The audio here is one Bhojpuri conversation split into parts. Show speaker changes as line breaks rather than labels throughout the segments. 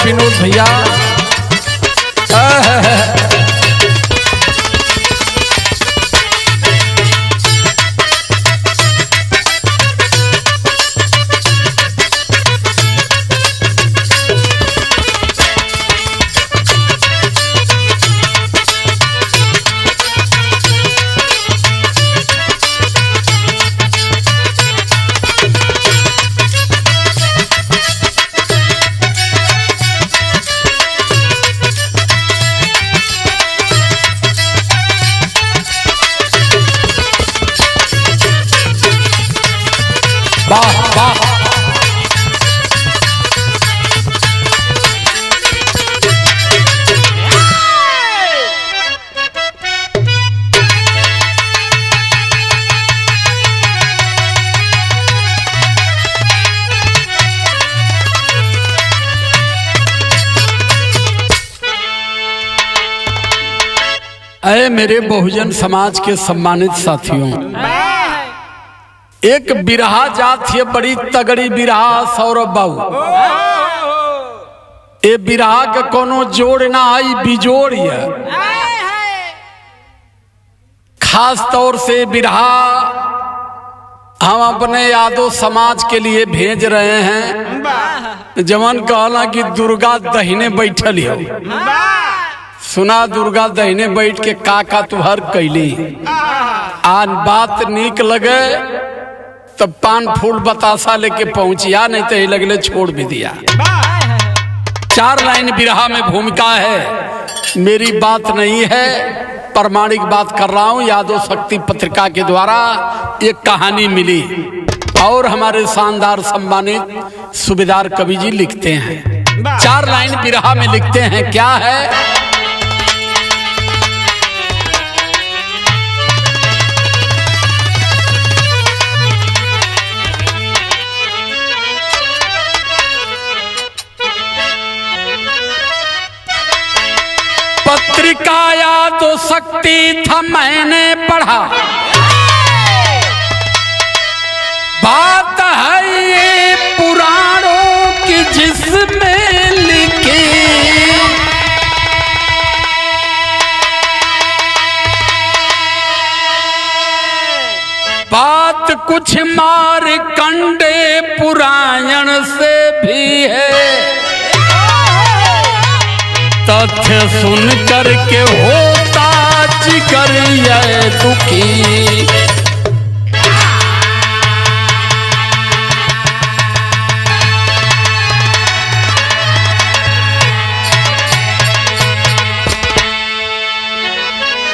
विनोद भैया। वाह वाह। अरे मेरे बहुजन समाज के सम्मानित साथियों, एक बिरहा जात है, बड़ी तगड़ी बिरहा सौरभ बाबू। ए बिरहा के कोनो जोड़ ना आई, बिजोड़ है। खास तौर से बिरहा हम अपने यादव समाज के लिए भेज रहे हैं। जवन कहला कि दुर्गा दहिने बैठल हो, सुना दुर्गा दहिने बैठ के का तुहर कैली। आज बात नीक लगे तब पान फूल बतासा लेके पहुंचिया, नहीं तो लगले छोड़ भी दिया। 4 लाइन बिरहा में भूमिका है, मेरी बात नहीं है, प्रामाणिक बात कर रहा हूं। यादव शक्ति पत्रिका के द्वारा एक कहानी मिली और हमारे शानदार सम्मानित सूबेदार कवि जी लिखते हैं। 4 लाइन बिरहा में लिखते हैं, क्या है? पत्रिकाया तो शक्ति था, मैंने पढ़ा। बात है ये पुराणों की जिसमें लिखी, बात कुछ मारकंडे पुराण से भी है। तथ्य सुन कर के होता जिगर ये दुखी।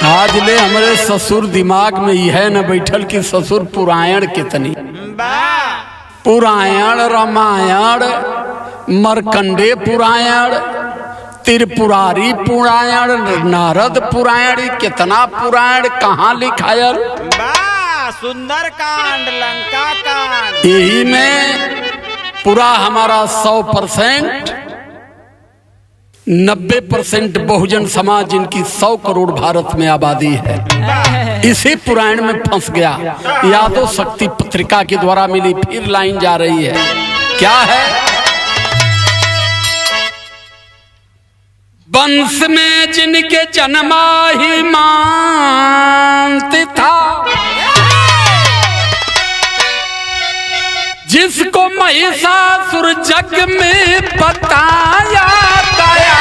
आज ले हमारे ससुर दिमाग में यह न बैठल कि ससुर पुराण कितनी, पुराण रामायण, मरकंडे पुराण, त्रिपुरारी पुराण, नारद पुराण, कितना पुराण कहाँ लिखायल।
सुंदर कांड, लंका कांड,
यही में पूरा हमारा 100%, 90% बहुजन समाज जिनकी 100 करोड़ भारत में आबादी है, इसी पुराण में फंस गया। यादव शक्ति पत्रिका के द्वारा मिली फिर लाइन जा रही है, क्या है? वंश में जिनके जन्मा ही मानते था, जिसको महिषासुर जग में बताया गया।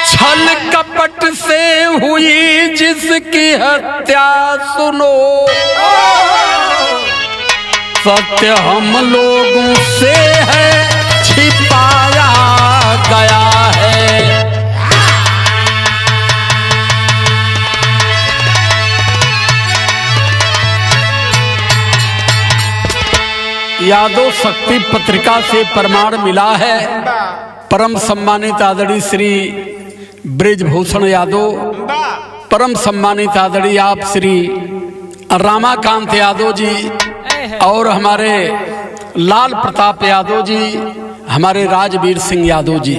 छल कपट से हुई जिसकी हत्या सुनो, सत्य हम लोगों से है छिपाया गया है। यादव शक्ति पत्रिका से प्रमाण मिला है। परम सम्मानित आदरणीय श्री ब्रिजभूषण यादव, परम सम्मानित आदरणीय आप श्री रामाकांत यादव जी और हमारे लाल प्रताप यादव जी, हमारे राजवीर सिंह यादव जी,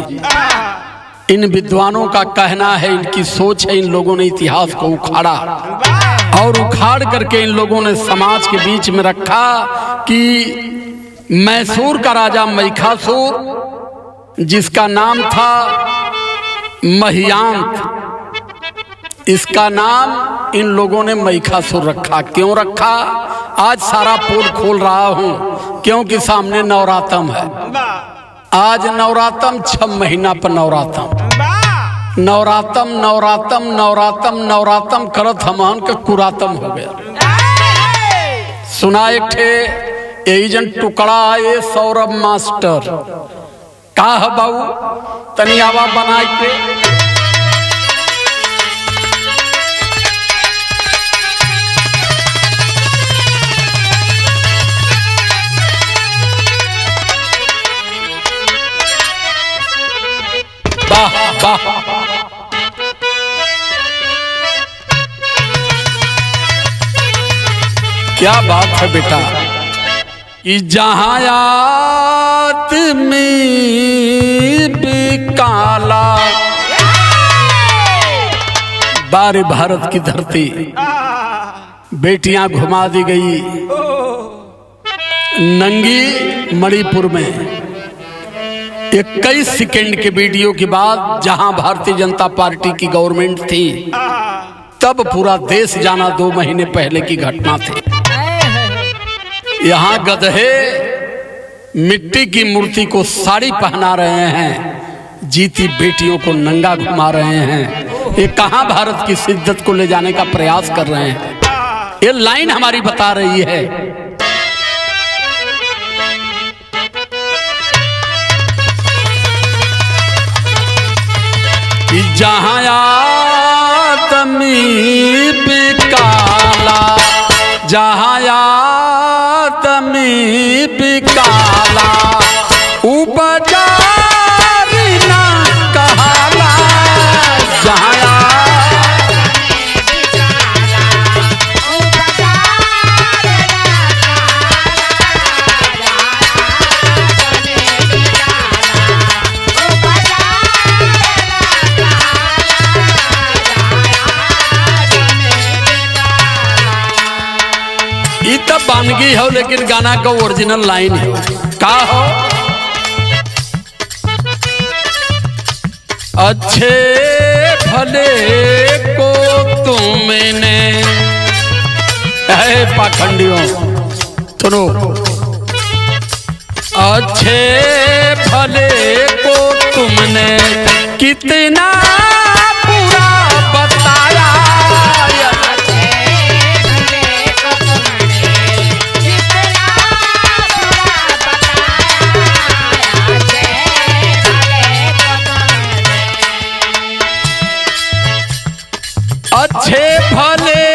इन विद्वानों का कहना है, इनकी सोच है, इन लोगों ने इतिहास को उखाड़ा। और उखाड़ करके इन लोगों ने समाज के बीच में रखा कि मैसूर का राजा महिषासुर, जिसका नाम था महियांत, इसका नाम इन लोगों ने महिषासुर रखा। क्यों रखा? आज सारा पोल खोल रहा हूं, क्योंकि सामने नवरात्रम है। आज नवरात्रम 6 महीना पर नवरात्रम नवरात्रम करत हमन के कुरातम हो गया। सुना एक ठे एजन टुकड़ा ये सौरभ मास्टर का है बाबू, तनी आवा बनाए के क्या बात है बेटा कि जहां आदमी भी काला, बारे भारत की धरती बेटियां घुमा दी गई नंगी मणिपुर में। 21 सेकेंड के वीडियो के बाद जहां भारतीय जनता पार्टी की गवर्नमेंट थी, तब पूरा देश जाना 2 महीने पहले की घटना थी। यहाँ गधे मिट्टी की मूर्ति को साड़ी पहना रहे हैं, जीती बेटियों को नंगा घुमा रहे हैं। ये कहां भारत की शिद्दत को ले जाने का प्रयास कर रहे हैं? ये लाइन हमारी बता रही है कि जहां आदमी भी काला, जहां आदमी भी काला, उपजारी ना कहाला। जहां तब बानगी हो, लेकिन गाना का ओरिजिनल लाइन है का हो, अच्छे भले को तुमने, पाखंडियों सुनो, अच्छे भले को तुमने कितना बुरा बताया। अच्छे भले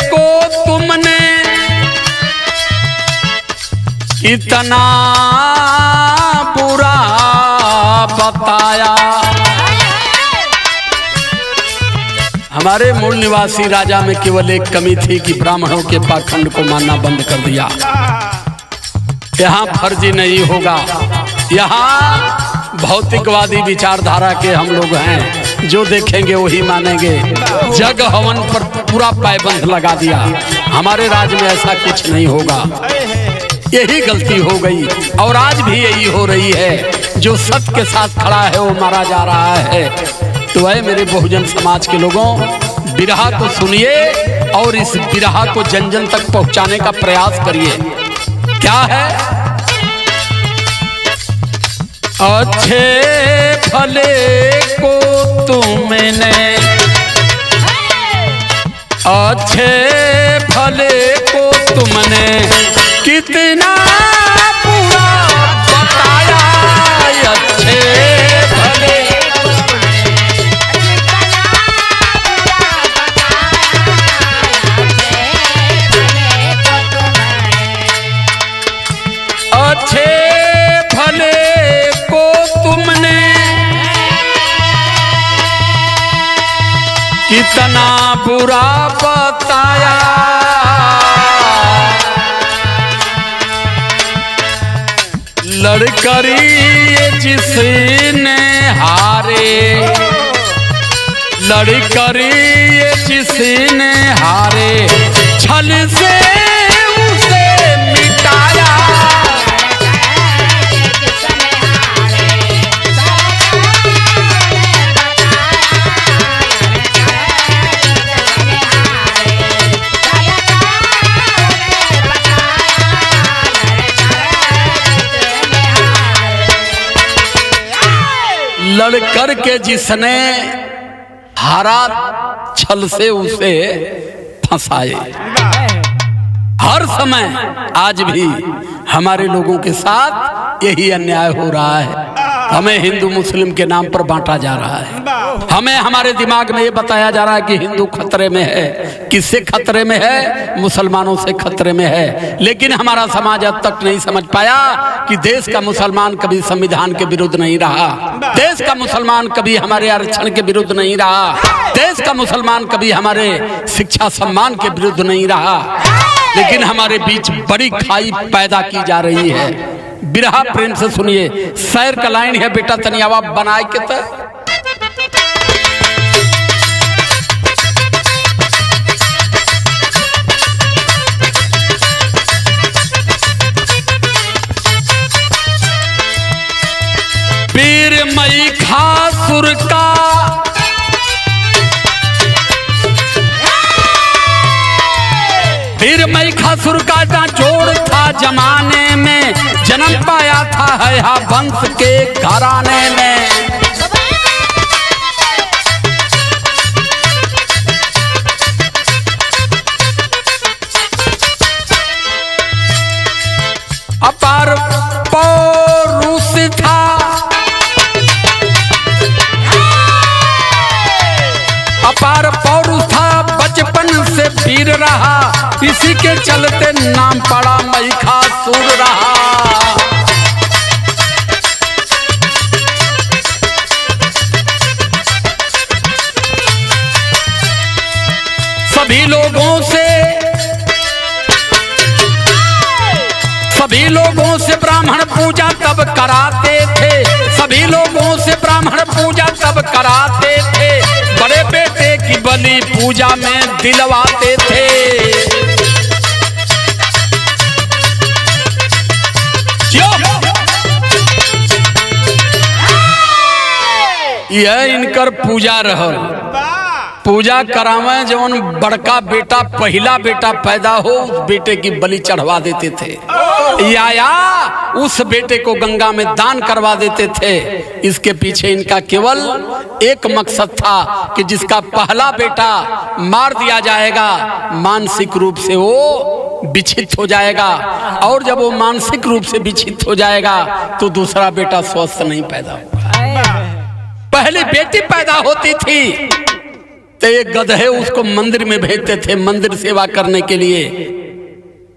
को तुमने इतना बुरा बताया। हमारे मूल निवासी राजा में केवल एक कमी थी कि ब्राह्मणों के पाखंड को मानना बंद कर दिया। यहाँ फर्जी नहीं होगा, यहाँ भौतिकवादी विचारधारा के हम लोग हैं, जो देखेंगे वही मानेंगे। जग हवन पर पूरा पायबंद लगा दिया। हमारे राज्य में ऐसा कुछ नहीं होगा। यही गलती हो गई और आज भी यही हो रही है। जो सत्य के साथ खड़ा है वो मारा जा रहा है। तो वह मेरे बहुजन समाज के लोगों, बिरहा को सुनिए और इस बिरहा को जन जन तक पहुंचाने का प्रयास करिए। क्या है? अच्छे भले को तुमने, अच्छे भले को तुमने कितना बुरा बताया। अच्छे भले अच्छे भले को तुमने कितना बुरा बताया। लड़करी जिसने हारे, लड़ी करी ये जिसने हारे छल से उसे मिटाया। लड़ कर के जिसने हारा छल से उसे फंसाए। हर समय आज भी हमारे लोगों के साथ यही अन्याय हो रहा है। हमें हिंदू मुस्लिम के नाम पर बांटा जा रहा है। हमें हमारे दिमाग में ये बताया जा रहा है कि हिंदू खतरे में है। किससे खतरे में है? मुसलमानों से खतरे में है। लेकिन हमारा समाज अब तक नहीं समझ पाया कि देश का मुसलमान कभी संविधान के विरुद्ध नहीं रहा। देश का मुसलमान कभी हमारे आरक्षण के विरुद्ध नहीं रहा। देश का मुसलमान कभी हमारे शिक्षा सम्मान के विरुद्ध नहीं रहा। लेकिन हमारे बीच बड़ी खाई पैदा की जा रही है। बिरहा प्रेम से सुनिए, शहर का लाइन है बेटा तनियावा बनाए के त पीर मई खासुर का पीर मई खासुर का जोड़ था जमाने में, जन्म पाया था है वंश के घराने में। अपार पौरुष था अपार पौरुष था, बचपन से वीर रहा, इसी के चलते नाम पड़ा मई खासुर रहा। सभी लोगों से ब्राह्मण पूजा तब कराते थे। सभी लोगों से ब्राह्मण पूजा तब कराते थे। बड़े बेटे की बलि पूजा में दिलवाते थे। यह इनकर पूजा रहल। पूजा करावे जवन बड़का बेटा पहला बेटा पैदा हो, उस बेटे की बलि चढ़वा देते थे, या उस बेटे को गंगा में दान करवा देते थे। इसके पीछे इनका केवल एक मकसद था कि जिसका पहला बेटा मार दिया जाएगा, मानसिक रूप से वो विक्षिप्त हो जाएगा, और जब वो मानसिक रूप से विक्षिप्त हो जाएगा तो दूसरा बेटा स्वस्थ नहीं पैदा होगा। पहली बेटी पैदा होती थी तो एक गधे उसको मंदिर में भेजते थे मंदिर सेवा करने के लिए,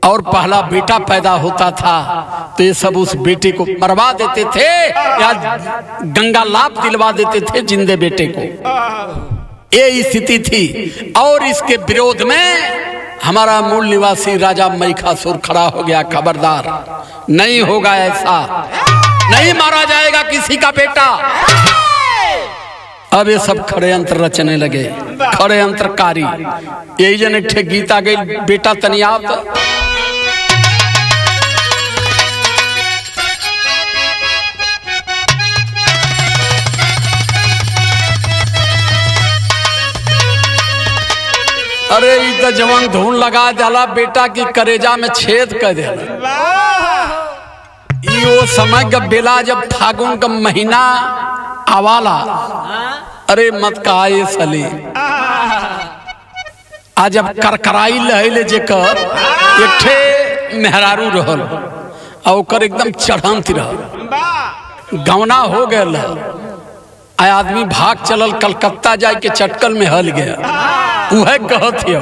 और पहला बेटा पैदा होता था तो ये सब उस बेटे को मरवा देते थे या गंगा लाभ दिलवा देते थे जिंदे बेटे को। ये स्थिति थी। और इसके विरोध में हमारा मूल निवासी राजा महिषासुर खड़ा हो गया, खबरदार नहीं होगा ऐसा, नहीं मारा जाएगा किसी का बेटा। अब ये सब खड़े यंत्र रचने लगे, खड़े यंत्रकारी। यही जन एक ठे गीत आ गई, बेटा तनियाव अरे इधर जवान धून लगा जाला, बेटा की करेजा में छेद कर देला। वो समय का बेला जब फागुन का महीना आवाला, अरे मत कहा ये सली आज जब करकराई लहले जेकर एक ठे मेहरारू रहल और ओकर एकदम चढ़ंत रहल, गौना हो गयल, आदमी भाग चलल कलकत्ता जाए के चटकल में हल गया। वह कहत है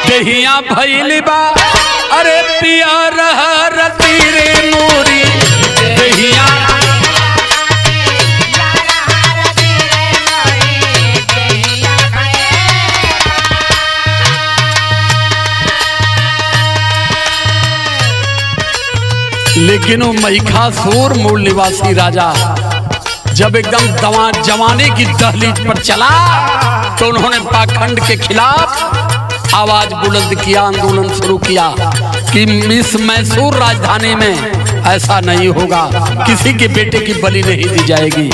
दहिया भैली बा अरे पिया रह तीरे मोरी दहिया लेकिन वो महिषासुर मूल निवासी राजा जब एकदम जवानी की दहलीज पर चला तो उन्होंने पाखंड के खिलाफ आवाज बुलंद किया, आंदोलन शुरू किया कि इस मैसूर राजधानी में ऐसा नहीं होगा, किसी के बेटे की बलि नहीं दी जाएगी।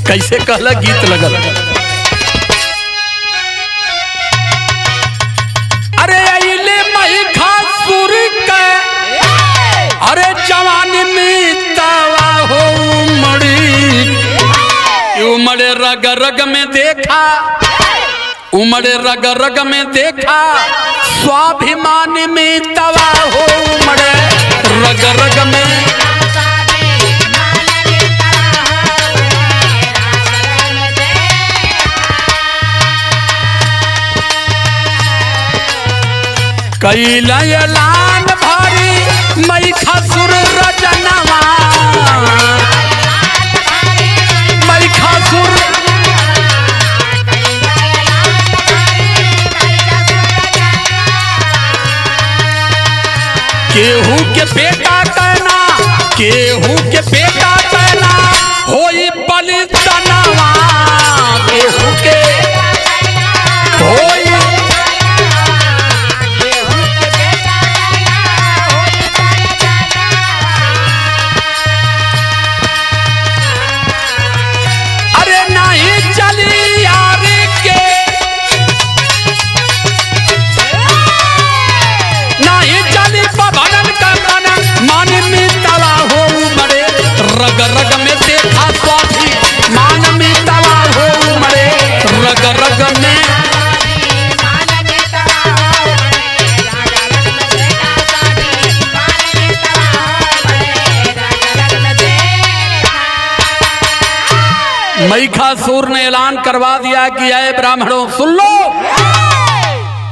कैसे कहला गीत लगल, अरे अइले महिषासुर के अरे जवानी में तावा हो उमड़े रग रग में देखा, उमड़े रग रग में देखा स्वाभिमान में तवा हो उमड़े रग रग में। कैला ऐलान भारी महिषासुर रजनवा, महिषासुर केहू के बेटा कहना, केहू के बेटा कहना होई बलि तनवा, केहू के होई अरे नहीं चली यार के, नहीं चली भवन का मन में तवा हो उमड़े रग रग में देखा स्वाभी मान में तवा हो उमड़े रग रग में। महिषासुर ने ऐलान करवा दिया कि आए ब्राह्मणों सुन लो,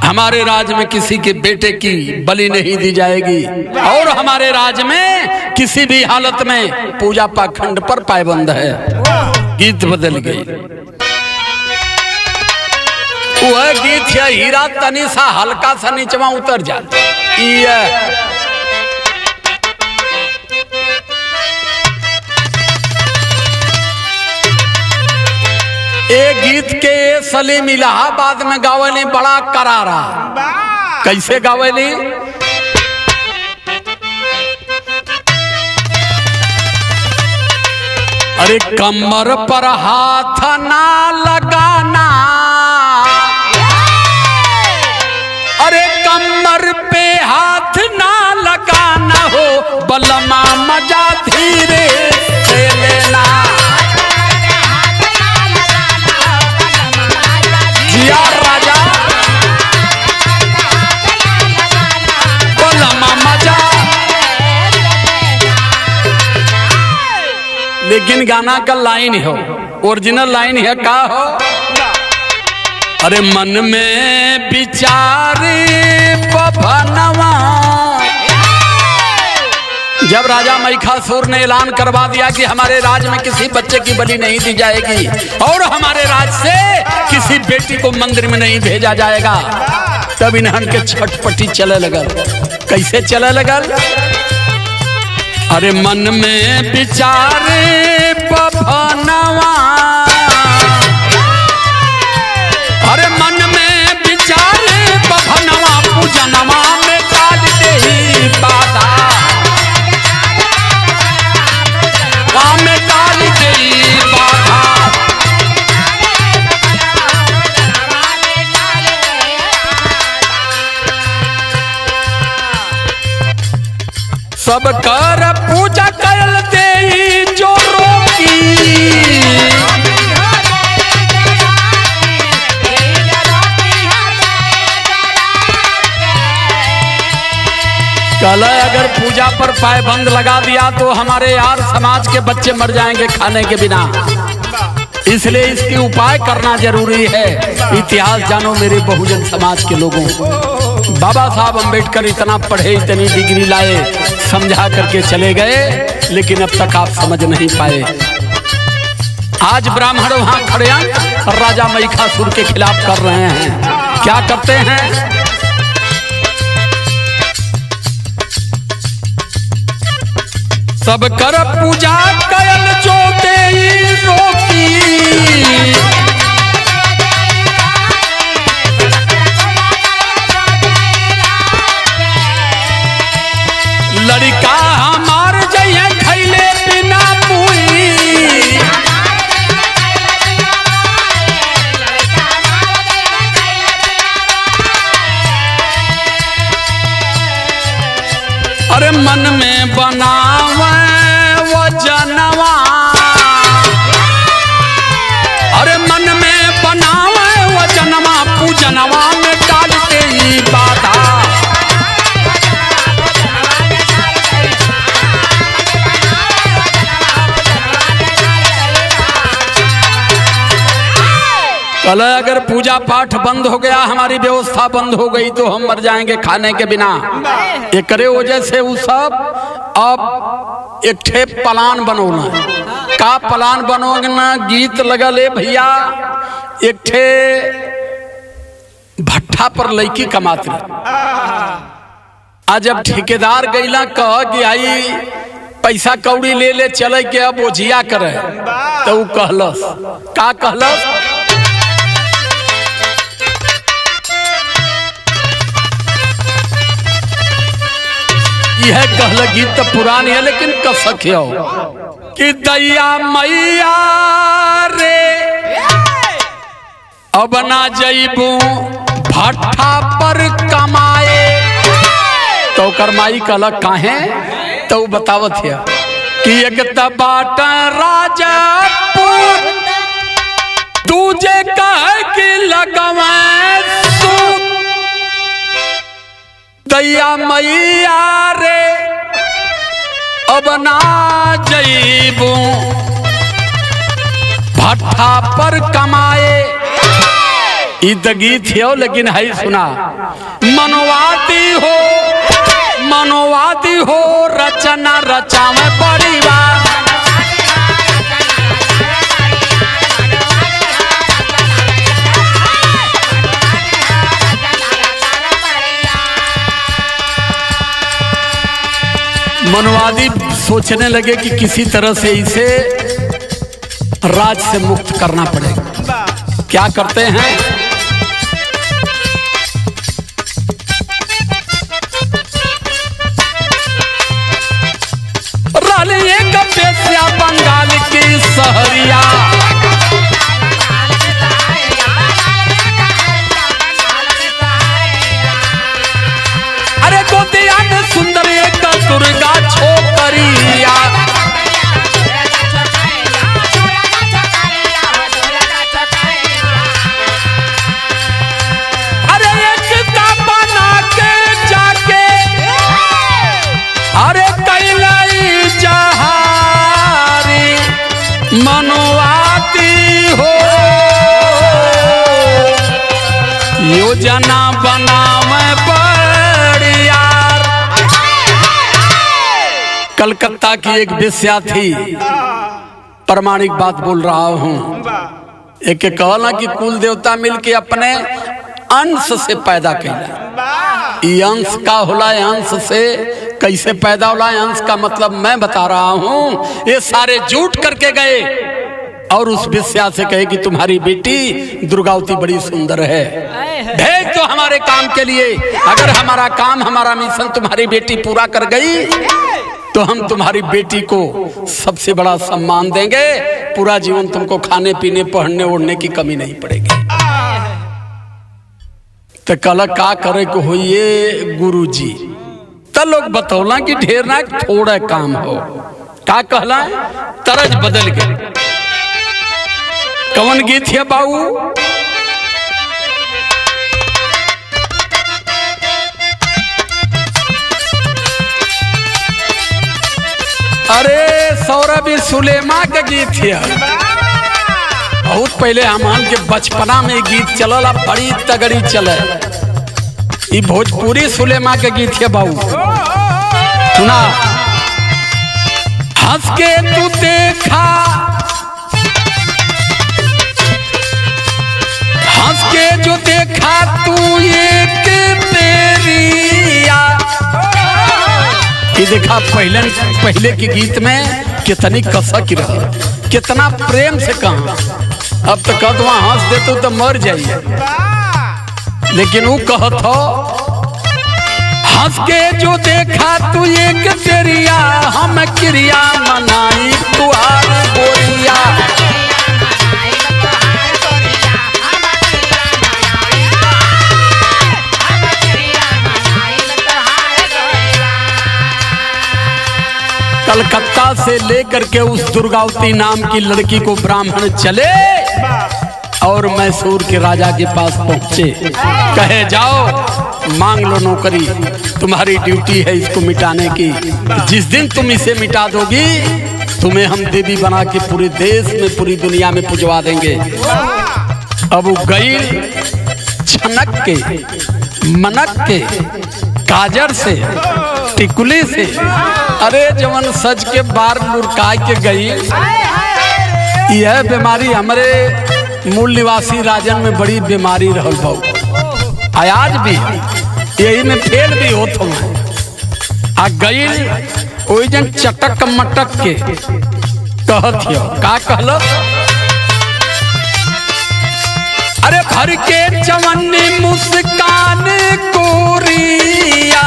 हमारे राज्य में किसी के बेटे की बलि नहीं दी जाएगी और हमारे राज्य में किसी भी हालत में पूजा पाखंड पर पाबंद है। गीत बदल गई, वह गीत है हीरा तनी सा हल्का सा नीचवा उतर जाता। एक गीत के सलीम इलाहाबाद में गावली बड़ा करारा। कैसे गावली, अरे कमर पर हाथ ना लगाना, अरे कमर पे हाथ ना लगाना हो बलमा मजा धीरे से लेना। राजा मजा, लेकिन गाना का लाइन हो, ओरिजिनल लाइन है का हो, अरे मन में विचारी बभनवा। जब राजा महिषासुर ने ऐलान करवा दिया कि हमारे राज्य में किसी बच्चे की बलि नहीं दी जाएगी और हमारे राज्य से किसी बेटी को मंदिर में नहीं भेजा जाएगा, तब इन्हन के छटपटी चले लगल। कैसे चले लगल, अरे मन में विचारे बभनवा, अरे मन में विचारे बभनवा पूजनवा में डाल दे बाधा, में डाल दे बाधा। सब कर पूजा कर दे जो रोकी, कल अगर पूजा पर पाबंद लगा दिया तो हमारे यार समाज के बच्चे मर जाएंगे खाने के बिना, इसलिए इसकी उपाय करना जरूरी है। इतिहास जानो मेरे बहुजन समाज के लोगों। बाबा साहब अम्बेडकर इतना पढ़े, इतनी डिग्री लाए, समझा करके चले गए, लेकिन अब तक आप समझ नहीं पाए। आज ब्राह्मण वहां खड़े हैं, राजा महिषासुर के खिलाफ कर रहे हैं। क्या करते हैं? सब कर पूजा कयल जो देई रोकी, लड़का हमार जइए खैले बिना मुई। अरे मन में बनावे वो जनवा, अरे मन में बनावे वो जनवा, पूजनवा में डालते ही बाधा। कल अगर पूजा पाठ बंद हो गया, हमारी व्यवस्था बंद हो गई, तो हम मर जाएंगे खाने के बिना। एक करे वजह से वो सब अब एक ठे प्लान बनोना। का प्लान बनोना? गीत लगले भैया, एक ठे भट्ठा पर लड़की कमात रहे। आज जब ठेकेदार गईला कह कि आई पैसा कौड़ी ले ले चले के अब ओझिया करे, तो वो कहलस का कहलस? यह कहल गीत तो पुरानी है, लेकिन कसक हो कि दैया मैया रे अब ना जइबू भट्ठा पर कमाए। तो करमाई कहल काहे? तो बतावत है कि एक बाट राजापुर, दूजे कहे कि लगवाए सूत। दैया मैया रे अब ना जइबू भट्ठा पर कमाए। ईद गीत हो, लेकिन है सुना। मनवाती हो, मनवाती हो, रचना रचावे परिवार। मनवादी सोचने लगे कि किसी तरह से इसे राज से मुक्त करना पड़ेगा। क्या करते हैं? रानी एक बेस्या बंगाल की सहरिया, अरे गोतिया में सुंदर एक दुर्गा छोकरिया। अरे एक का बना के जाके, अरे कैलाई जहारी मनवाती हो, योजना बनावे बढ़िया। कलकत्ता की एक वेश्या थी, प्रमाणिक बात बोल रहा हूँ। एक कहला कि कुल देवता मिलके अपने अंश से पैदा कैला। ये अंश का होला? अंश से कैसे पैदा होला? अंश का मतलब मैं बता रहा हूँ। ये सारे झूठ करके गए और उस वेश्या से कहे कि तुम्हारी बेटी दुर्गावती बड़ी सुंदर है, भेज दो हमारे काम के लिए। अगर हमारा काम, हमारा मिशन तुम्हारी बेटी पूरा कर गई तो हम तुम्हारी बेटी को सबसे बड़ा सम्मान देंगे। पूरा जीवन तुमको खाने पीने, पहनने ओढ़ने की कमी नहीं पड़ेगी। तो कल का करे को होइए गुरुजी? तो लोग बतौला कि ढेर ना थोड़ा काम हो। का कहला? तरज बदल गए। कौन गीत है बाबू? अरे सौरभी सुलेमा के गीत है। बहुत पहले हमान के बचपना में गीत चलला, बड़ी तगड़ी चले। ये भोजपुरी सुलेमा के गीत है बाबू, सुना। हंस के तू देखा, हंस के जो देखा तू एक बेरिया। ये देखा पहले के गीत में कितनी कसक रहा, कितना प्रेम से कहा। अब तो कदवा हंस देते तो मर जाइए, लेकिन वो कहत हो हंस के जो देखा तू एक तेरिया, हम क्रिया मनाई तुहार गोरिया। कलकत्ता से लेकर के उस दुर्गावती नाम की लड़की को ब्राह्मण चले और मैसूर के राजा के पास पहुंचे। कहे जाओ मांग लो नौकरी, तुम्हारी ड्यूटी है इसको मिटाने की। जिस दिन तुम इसे मिटा दोगी तुम्हें हम देवी बना के पूरे देश में पूरी दुनिया में पुजवा देंगे। अब वो गई छनक के मनक के काजर से टिकुली से, अरे जवन सज के बार लुरका के गई। यह बीमारी हमारे मूल निवासी राजन में बड़ी बीमारी रहल भाव, आज भी यही में फेल भी होत हो। आ गई वही जन चटक मटक के कहत हो, का कहल? अरे भर के चवन्नी मुस्कान कोरिया,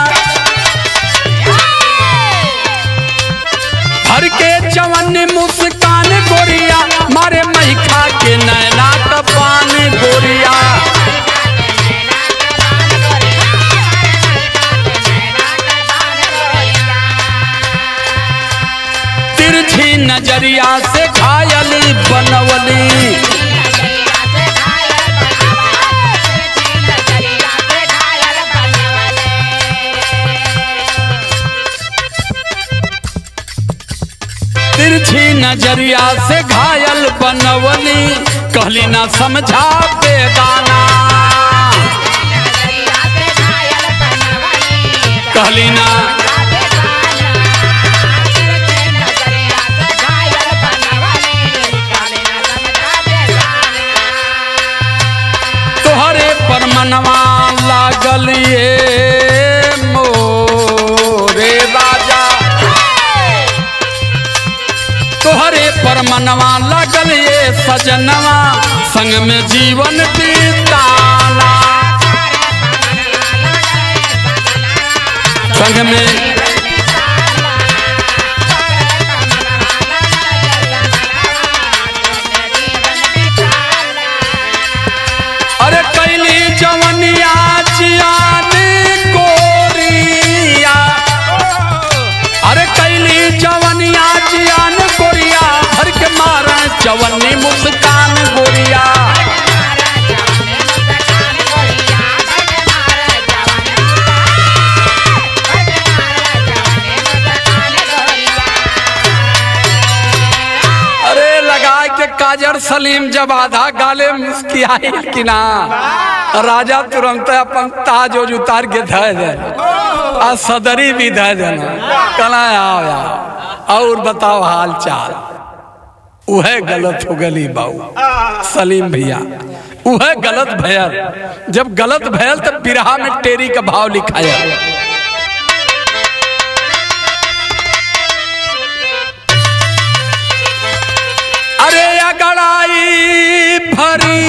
भर के चवन्नी मुस्कान गोरिया, मारे मैखा के नैना टपान गोरिया। तिरछी नजरिया से घायल बनवली, तिरछी नजरिया से घायल बनवली, कहली ना समझा बेगाना, कहली ना तोहरे पर मनवा लागल ये मोरे राजा, तोहरे पर मनवा लगल ये सजनवा, संग में जीवन बिताना, संग में अरे कैली जवनिया जियान गोरिया, अरे कैली जवनिया जियान गोरिया, भर के मारा चवन्नी मुस्कान गोरिया। अरे लगा के काजर सलीम जब आधा गाले मुस्कियाई कि ना, राजा तुरंत अपन ताज उतार के धय दे आ सदरी भी धय देना, कहना आओ और बताओ हाल चाल। वह गलत हो गली बाऊ सलीम भैया, वह गलत भयल। जब गलत भयल तब बिरहा में टेरी का भाव लिखाया। अरे अगड़ाई भरी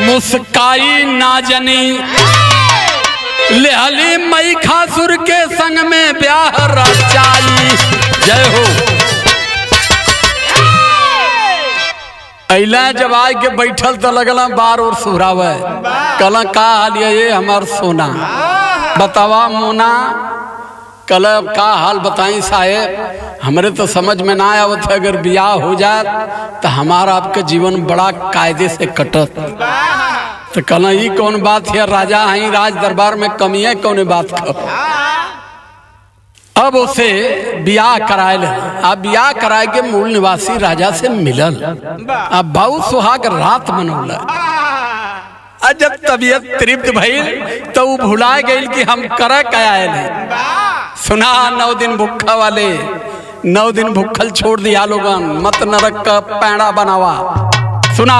मुस्काई नाजनी, लेहली मई खासुर के संग में ब्याह रचाई। जय हो। अला जब आए के बैठल तो लगला बार और सुहरावे, कल का हाल ये हमार सोना बतावा मोना, कल का हाल बताई साहेब, हमरे तो समझ में ना आवत है। अगर ब्याह हो जात तो हमारा आपका जीवन बड़ा कायदे से कटत। तो कहना ये कौन बात है, राजा है राज दरबार में कमी है कौन बात का। अब उसे ब्याह कराए, अब ब्याह कराए के मूल निवासी राजा से मिलल। अब बहुत सुहाग रात मनौला। जब तबीयत तृप्त भइल तो वो भुला गई कि हम कर क्या नहीं। सुना 9 दिन भूखा वाले 9 दिन भूखल छोड़ दिया लोगन, मत नरक का पैड़ा बनावा। सुना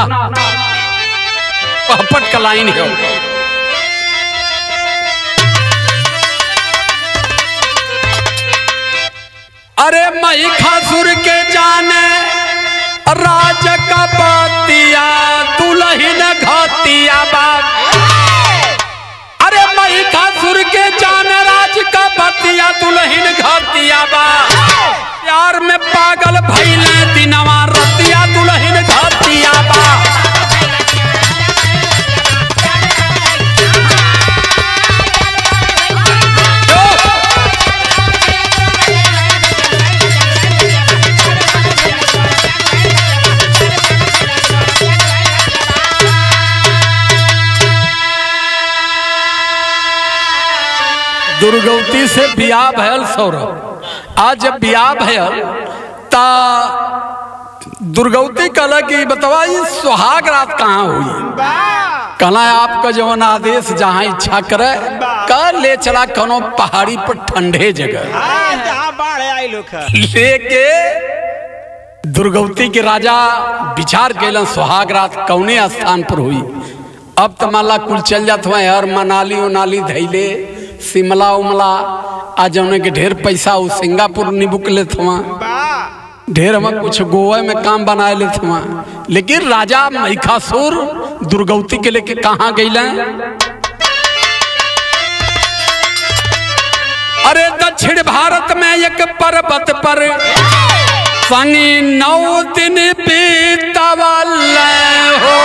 पहपट का लाइन है। अरे महिषासुर के जाने राज का बतिया दुल्हन घातिया बात। अरे महिषासुर के जाने राज का बतिया दुल्हन घातिया बात। प्यार में पागल भइले दिनवा रतिया दुल्हन घातिया बात। दुर्गवती से बियाह भयल सौरभ। आज जब बियाह भयल ता दुर्गवती कहला कि बतावा ये सुहाग रात कहाँ हुई। कहला आपका जवन आदेश जहाँ इच्छा करे कर ले चला कनो पहाड़ी पर ठंडे जगह लेके। दुर्गवती के राजा विचार कैलन सुहाग रात कौने स्थान पर हुई। अब तो माला कुल चल जात हुआ यार, मनाली उनाली धैले शिमला उमला आ जौने के ढेर पैसा उ सिंगापुर निबुक लेत हुआ, ढेर हम कुछ गोवा में काम बना लेत हुआ। लेकिन राजा महिषासुर दुर्गवती के लेके कहाँ गईले। अरे दक्षिण भारत में एक पर्वत पर संगी 9 दिन बीतवले हो।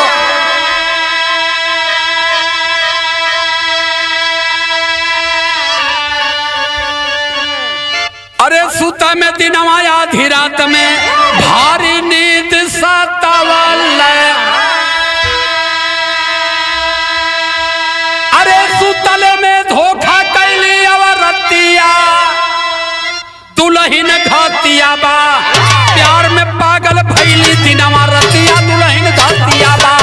अरे सुता में दिनवा आधी रात में भारी नींद सतावले। अरे सुतले में धोखा कैली अवरतिया दुल्हन घातिया बा। प्यार में पागल भइली दिनवा रतिया दुल्हन घातिया बा।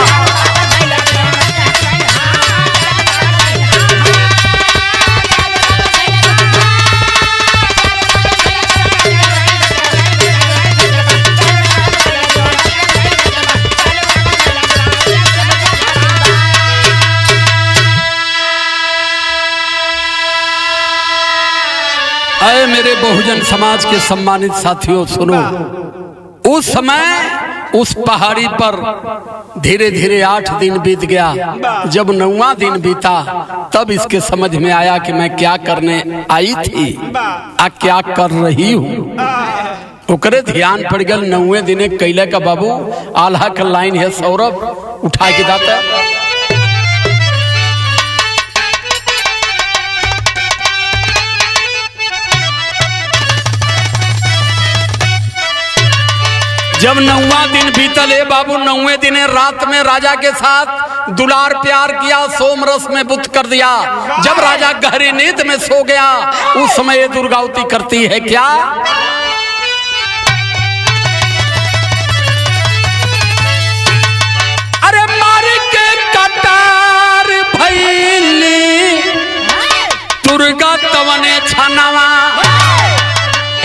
अरे मेरे बहुजन समाज के सम्मानित साथियों सुनो, उस समय उस पहाड़ी पर धीरे धीरे 8 दिन बीत गया। जब 9वां दिन बीता तब इसके समझ में आया कि मैं क्या करने आई थी आ क्या कर रही हूँ। ओकरे ध्यान पड़ गया 9वें दिन कैले का बाबू आल्हा का लाइन है सौरभ उठा के दाता। जब 9वां दिन बीतले बाबू 9वें दिन रात में राजा के साथ दुलार प्यार किया, सोमरस में बुत कर दिया। जब राजा गहरी नींद में सो गया उस समय दुर्गावती करती है क्या। अरे मार के कटार भैली दुर्गा तवने छनवा।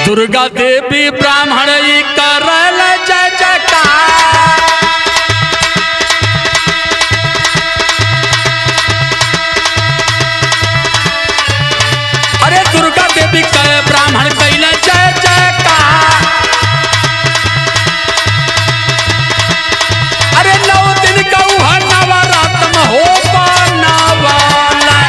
दुर्गा देवी ब्राह्मण करल जय जयकार। अरे दुर्गा देवी के ब्राह्मण कैल जय जयकार। अरे 9 दिन का नवरात्र में हो बनवाला।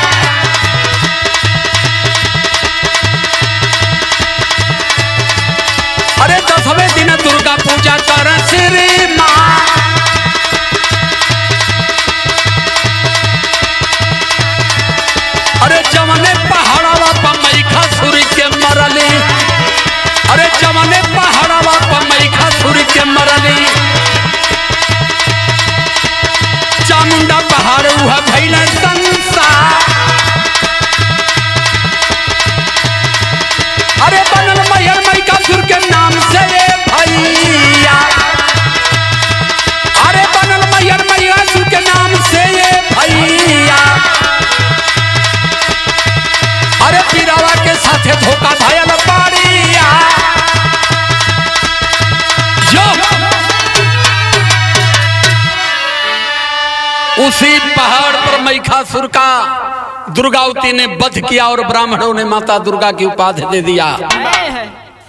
अरे 10वें दिन दुर्गा उसी पहाड़ पर महिषासुर का दुर्गावती ने वध किया और ब्राह्मणों ने माता दुर्गा की उपाधि दे दिया।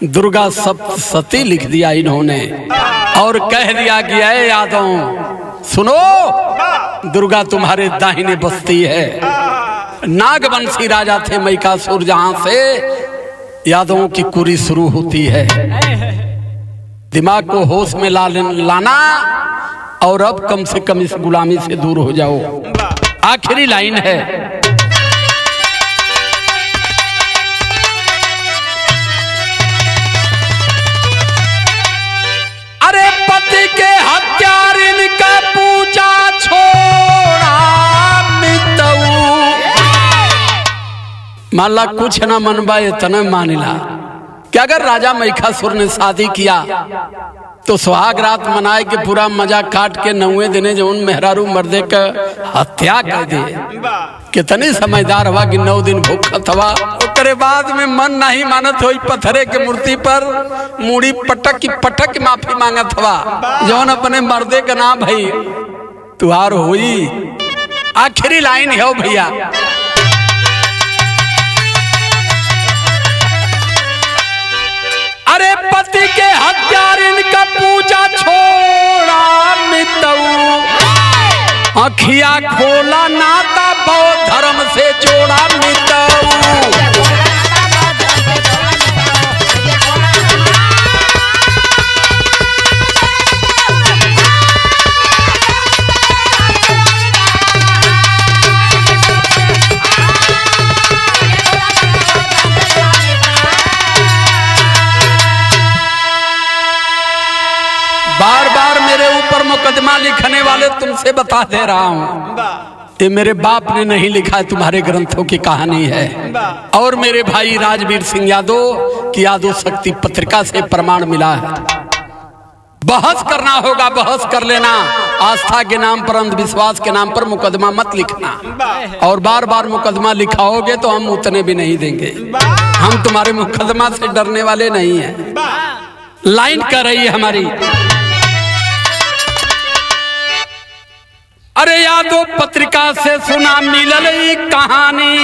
दुर्गा सप्तशती लिख दिया इन्होंने और कह दिया कि ऐ यादव सुनो, दुर्गा तुम्हारे दाहिने बसती है। नागवंशी राजा थे महिषासुर, जहां से यादवों की कुरी शुरू होती है। दिमाग को होश में लाना और अब कम से कम इस गुलामी से दूर हो जाओ। आखिरी लाइन है, अरे पति के हत्यार इनका पूजा छोड़ा मितऊ। माला कुछ ना मनबा इतना मानिला कि अगर राजा महिषासुर ने शादी किया तो सुहाग रात मनाए के पूरा मजा काट के 9वें दिने जो उन मेहरारू मर्दे का हत्या कर दिए। कितनी समझदार हवा कि 9 दिन भूखत हवा। उसके बाद में मन नहीं मानत हुई, पत्थरे के मूर्ति पर मूड़ी पटक की पटक माफी मांगत हवा। जौन अपने मर्दे का नाम भाई तुहार हुई। आखिरी लाइन है भैया, अरे पति के हत्यार इनका पूजा छोड़ा मितऊ। अखिया खोला नाता बौद्ध धर्म से जोड़ा मितऊ। बार बार मेरे ऊपर मुकदमा लिखने वाले तुमसे बता दे रहा हूँ, ये मेरे बाप ने नहीं लिखा है, तुम्हारे ग्रंथों की कहानी है। और मेरे भाई राजवीर सिंह यादव की यादव शक्ति पत्रिका से प्रमाण मिला है। बहस करना होगा, बहस कर लेना। आस्था के नाम पर, अंधविश्वास के नाम पर मुकदमा मत लिखना। और बार बार मुकदमा लिखाओगे तो हम उतने भी नहीं देंगे। हम तुम्हारे मुकदमा से डरने वाले नहीं हैं। लाइन कर रही है हमारी, अरे यादव पत्रिका से सुना मिलल कहानी,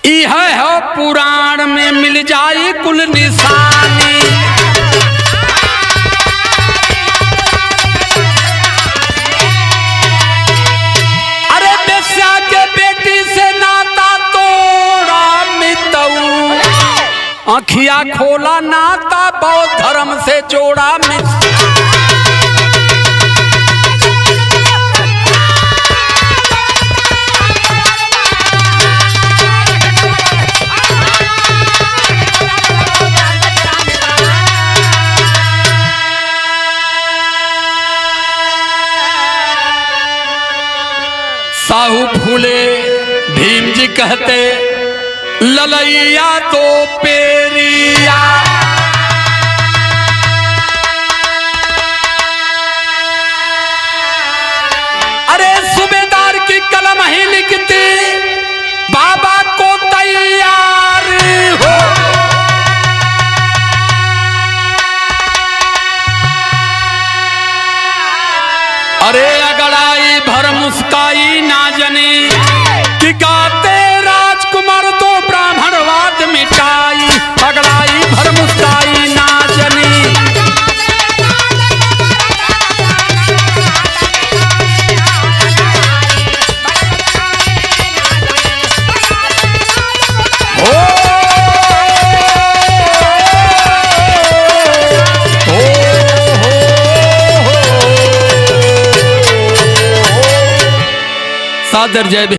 यह है पुराण में मिल जाए कुल निशानी। अरे बेस्या के बेटी से नाता तोड़ा मितऊ। अखिया खोला नाता बौद्ध धर्म से जोड़ा मितऊ। साहू फूले भीम जी कहते ललैया तो पेरिया। अरे सूबेदार की कलम ही लिखती बाबा को तैयार हो। अरे अगड़ाई भर मुस्काई ना जनी कि गाते राजकुमार तो ब्राह्मणवाद मिटाई। अगड़ाई भर मुस्काई ना जनी, सादर जय भीम।